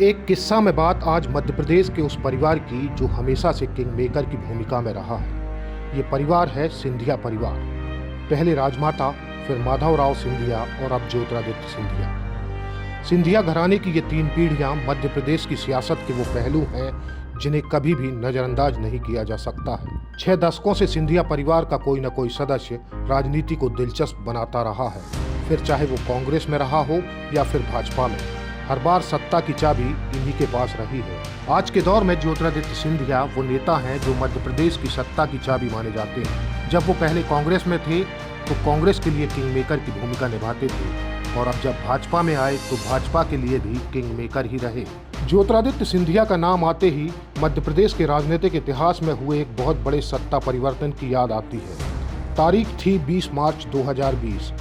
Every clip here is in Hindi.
एक किस्सा में बात आज मध्य प्रदेश के उस परिवार की जो हमेशा से किंग मेकर की भूमिका में रहा है। ये परिवार है सिंधिया परिवार। पहले राजमाता, फिर माधवराव सिंधिया और अब ज्योतिरादित्य सिंधिया। सिंधिया घराने की ये 3 पीढ़ियां मध्य प्रदेश की सियासत के वो पहलू हैं जिन्हें कभी भी नजरअंदाज नहीं किया जा सकता है। 6 दशकों से सिंधिया परिवार का कोई न कोई सदस्य राजनीति को दिलचस्प बनाता रहा है, फिर चाहे वो कांग्रेस में रहा हो या फिर भाजपा में। हर बार सत्ता की चाबी इन्हीं के पास रही है। आज के दौर में ज्योतिरादित्य सिंधिया वो नेता हैं जो मध्य प्रदेश की सत्ता की चाबी माने जाते हैं। जब वो पहले कांग्रेस में थे तो कांग्रेस के लिए किंग मेकर की भूमिका निभाते थे और अब जब भाजपा में आए तो भाजपा के लिए भी किंग मेकर ही रहे। ज्योतिरादित्य सिंधिया का नाम आते ही मध्य प्रदेश के राजनीतिक इतिहास में हुए एक बहुत बड़े सत्ता परिवर्तन की याद आती है। तारीख थी 20 मार्च 2020।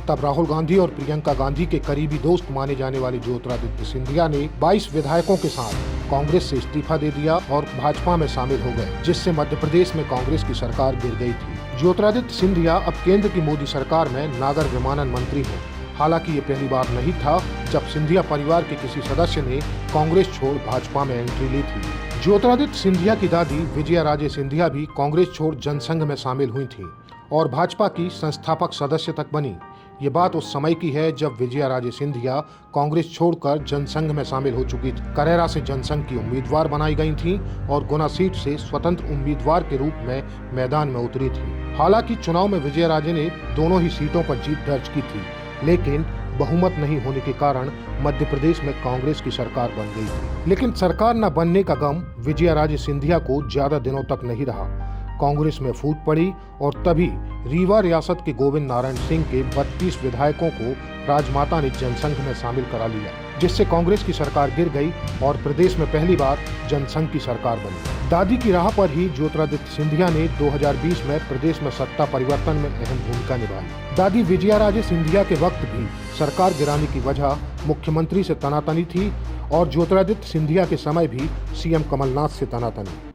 तब राहुल गांधी और प्रियंका गांधी के करीबी दोस्त माने जाने वाले ज्योतिरादित्य सिंधिया ने 22 विधायकों के साथ कांग्रेस से इस्तीफा दे दिया और भाजपा में शामिल हो गए, जिससे मध्य प्रदेश में कांग्रेस की सरकार गिर गई थी। ज्योतिरादित्य सिंधिया अब केंद्र की मोदी सरकार में नागर विमानन मंत्री हैं। हालांकि ये पहली बार नहीं था जब सिंधिया परिवार के किसी सदस्य ने कांग्रेस छोड़ भाजपा में एंट्री ली थी। ज्योतिरादित्य सिंधिया की दादी विजया राजे सिंधिया भी कांग्रेस छोड़ जनसंघ में शामिल हुई थी और भाजपा की संस्थापक सदस्य तक बनी। ये बात उस समय की है जब विजया राजे सिंधिया कांग्रेस छोड़कर जनसंघ में शामिल हो चुकी थी। करेरा से जनसंघ की उम्मीदवार बनाई गई थीं और गुना सीट से स्वतंत्र उम्मीदवार के रूप में मैदान में उतरी थी। हालांकि चुनाव में विजया राजे ने दोनों ही सीटों पर जीत दर्ज की थी, लेकिन बहुमत नहीं होने के कारण मध्य प्रदेश में कांग्रेस की सरकार बन गई थी। लेकिन सरकार न बनने का गम विजया राजे सिंधिया को ज्यादा दिनों तक नहीं रहा। कांग्रेस में फूट पड़ी और तभी रीवा रियासत के गोविंद नारायण सिंह के 32 विधायकों को राजमाता ने जनसंघ में शामिल करा लिया, जिससे कांग्रेस की सरकार गिर गई और प्रदेश में पहली बार जनसंघ की सरकार बनी। दादी की राह पर ही ज्योतिरादित्य सिंधिया ने 2020 में प्रदेश में सत्ता परिवर्तन में अहम भूमिका निभाई। दादी विजया राजे सिंधिया के वक्त भी सरकार गिराने की वजह मुख्यमंत्री से तनातनी थी और ज्योतिरादित्य सिंधिया के समय भी सीएम कमलनाथ से तनातनी।